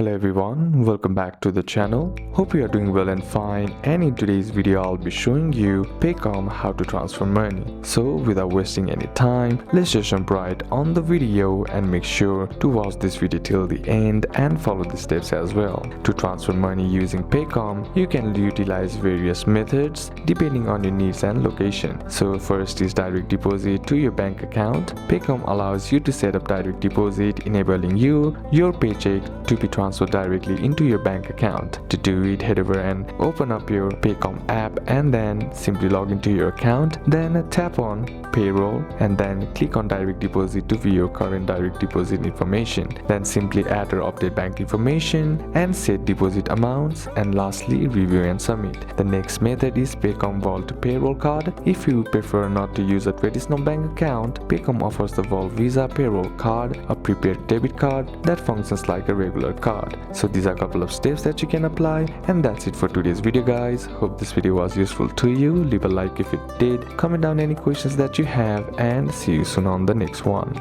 Hello everyone, welcome back to the channel. Hope you are doing well and fine, and in today's video I'll be showing you Paycom how to transfer money. So without wasting any time, let's just jump right on the video and make sure to watch this video till the end and follow the steps as well. To transfer money using Paycom, you can utilize various methods depending on your needs and location. So first is direct deposit to your bank account. Paycom allows you to set up direct deposit, enabling your paycheck to be transferred directly into your bank account. To do it, head over and open up your Paycom app and then simply log into your account. Then tap on payroll and then click on direct deposit to view your current direct deposit information. Then simply add or update bank information and set deposit amounts, and lastly review and submit. The next method is Paycom Vault payroll card. If you prefer not to use a traditional bank account, Paycom offers the Vault Visa payroll card, a prepaid debit card that functions like a regular card. So these are a couple of steps that you can apply, and that's it for today's video guys. Hope this video was useful to you. Leave a like if it did, comment down any questions that you have, and see you soon on the next one.